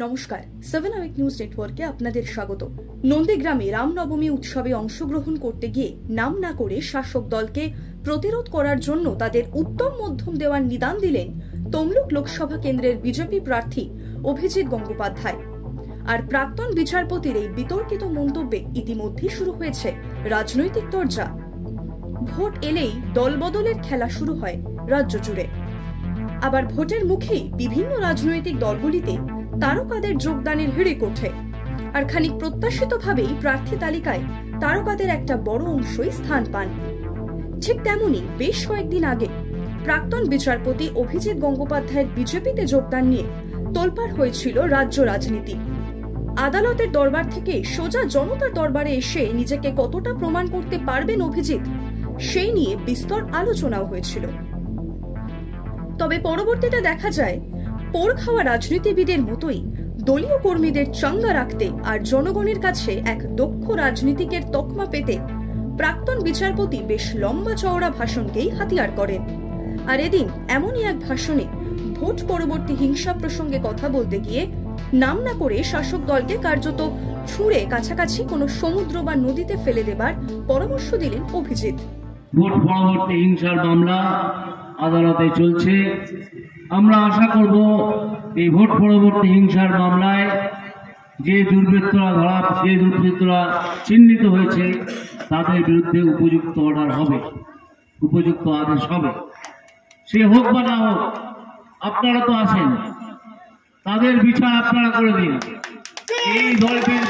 নমস্কার, 7 our news নেটওয়ার্কে আপনাদের স্বাগত। নন্দীগ্রামে রামনবমী উৎসবে অংশগ্রহণ করতে গিয়ে নাম না করে শাসক দলকে প্রতিরোধ করার জন্য তাদের উত্তম মধ্যম দেওয়ার নিদান দিলেন তমলুক লোকসভা কেন্দ্রের বিজেপি প্রার্থী অভিজিৎ গঙ্গোপাধ্যায়। আর প্রাক্তন বিচারপতির এই বিতর্কিত মন্তব্যে ইতিমধ্যেই শুরু হয়েছে রাজনৈতিক চর্চা। ভোট এলেই দলবদলের খেলা শুরু হয় রাজ্য জুড়ে। আবার ভোটের মুখেই বিভিন্ন রাজনৈতিক দলগুলিতে তারকাদের যোগদানের হিড়িক ওঠে। আর খানিক প্রত্যাশিতভাবেই প্রার্থী তালিকায় তারকাদের একটা বড় অংশই স্থান পান। ঠিক তেমনি বেশ কয়েকদিন আগে প্রাক্তন বিচারপতি অভিজিৎ গঙ্গোপাধ্যায়ের বিজেপিতে যোগদান নিয়ে তোলপাড় হয়েছিল রাজ্য রাজনীতি। আদালতের দরবার থেকে সোজা জনতার দরবারে এসে নিজেকে কতটা প্রমাণ করতে পারবেন অভিজিৎ, সেই নিয়ে বিস্তর আলোচনাও হয়েছিল। তবে পরবর্তীতে দেখা যায় পোড় খাওয়া রাজনীতিবিদের মতোই দলীয় কর্মীদের চাঙ্গা রাখতে আর জনগণের কাছে এক দক্ষ রাজনীতিকের তকমা পেতে প্রাক্তন বিচারপতি বেশ লম্বা চওড়া ভাষণকেই হাতিয়ার করেন। আর এদিন এমনই এক ভাষণে ভোট পরবর্তী হিংসা প্রসঙ্গে কথা বলতে গিয়ে নাম না করে শাসক দলকে কার্যত ছুঁড়ে কাছাকাছি কোনো সমুদ্র বা নদীতে ফেলে দেবার পরামর্শ দিলেন অভিজিৎ। ভোট পরবর্তী হিংসার মামলা আদালতে চলছে। আমরা আশা করব এই ভোট পরবর্তী হিংসার মামলায় যে দুর্বৃত্তরা চিহ্নিত হয়েছে তাদের বিরুদ্ধে উপযুক্ত অর্ডার হবে, উপযুক্ত আদেশ হবে। সে হোক বা না হোক, আপনারা তো আছেন, তাদের বিচার আপনারা করে দিন। এই দলটির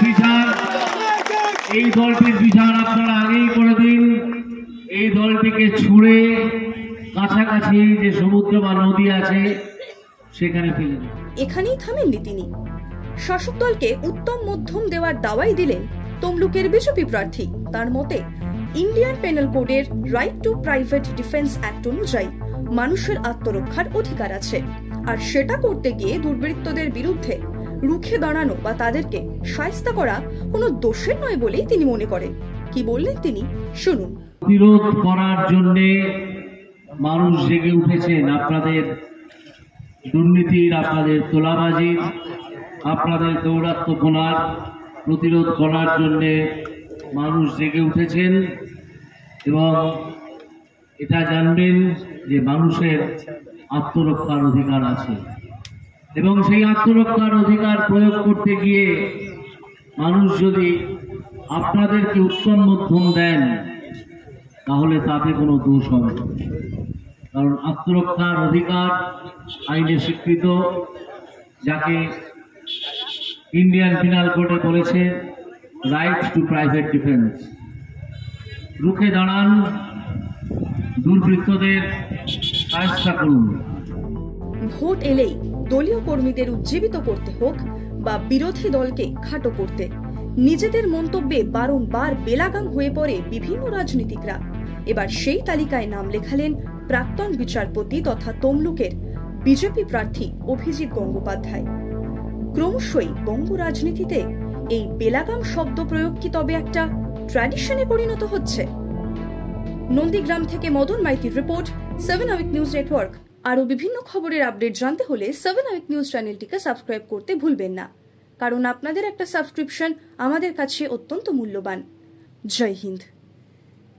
বিচার আপনারা আগেই করে দিন। এই দলটিকে ছুঁড়ে কাছাকাছি যে সমুদ্র বা নদী আছে সেখানে ফেলে দিন। এখানেই থামেননি তিনি। শাসক দলকে উত্তম মধ্যম দেওয়ার দাওয়াই দিলেন তমলুকের বিজেপি প্রার্থী। তার মতে ইন্ডিয়ান পেনাল কোডের right two private defence act অনুযায়ী মানুষের আত্মরক্ষার অধিকার আছে, আর সেটা করতে গিয়ে দুর্বৃত্তদের বিরুদ্ধে রুখে দাঁড়ানো বা তাদেরকে শায়েস্তা করা কোনো দোষের নয় বলেই তিনি মনে করেন। কি বললেন তিনি, শুনুন। বিরোধ করার জন্য মানুষ জেগে উঠেছেন। আপনাদের দুর্নীতির, আপনাদের তোলাবাজির, আপনাদের দৌরাত্ম্যপনার প্রতিরোধ করার জন্য মানুষ জেগে উঠেছেন। এবং এটা জানবেন যে মানুষের আত্মরক্ষার অধিকার আছে, এবং সেই আত্মরক্ষার অধিকার প্রয়োগ করতে গিয়ে মানুষ যদি আপনাদেরকে উত্তম মধ্যম দেন তাহলে তাতে কোনো দোষ হবে না। কারণ আত্মরক্ষার অধিকার আইনে স্বীকৃত, যাকে ইন্ডিয়ান পিনাল কোডে বলেছে রাইট টু প্রাইভেট ডিফেন্স। রুখে দাঁড়ান, দুর্বৃত্তদের শায়েস্তা করুন। ভোট এলেই দলীয় কর্মীদের উজ্জীবিত করতে হোক বা বিরোধী দলকে খাটো করতে, নিজেদের মন্তব্যে বারংবার বেলাগাম হয়ে পড়ে বিভিন্ন রাজনীতিকরা। এবার সেই তালিকায় নাম লেখালেন প্রাক্তন বিচারপতি তথা তমলুকের বিজেপি প্রার্থী অভিজিৎ গঙ্গোপাধ্যায়। ক্রমশই বঙ্গ রাজনীতিতে এই বেলাগাম শব্দ প্রয়োগ কি তবে একটা ট্র্যাডিশনে পরিণত হচ্ছে? নন্দীগ্রাম থেকে মদন মাইতির রিপোর্ট, 7 আওয়ার নিউজ নেটওয়ার্ক। আরও বিভিন্ন খবরের আপডেট জানতে হলে 7 আওয়ার নিউজ চ্যানেলটিকে সাবস্ক্রাইব করতে ভুলবেন না, কারণ আপনাদের একটা সাবস্ক্রিপশন আমাদের কাছে অত্যন্ত মূল্যবান। জয় হিন্দ।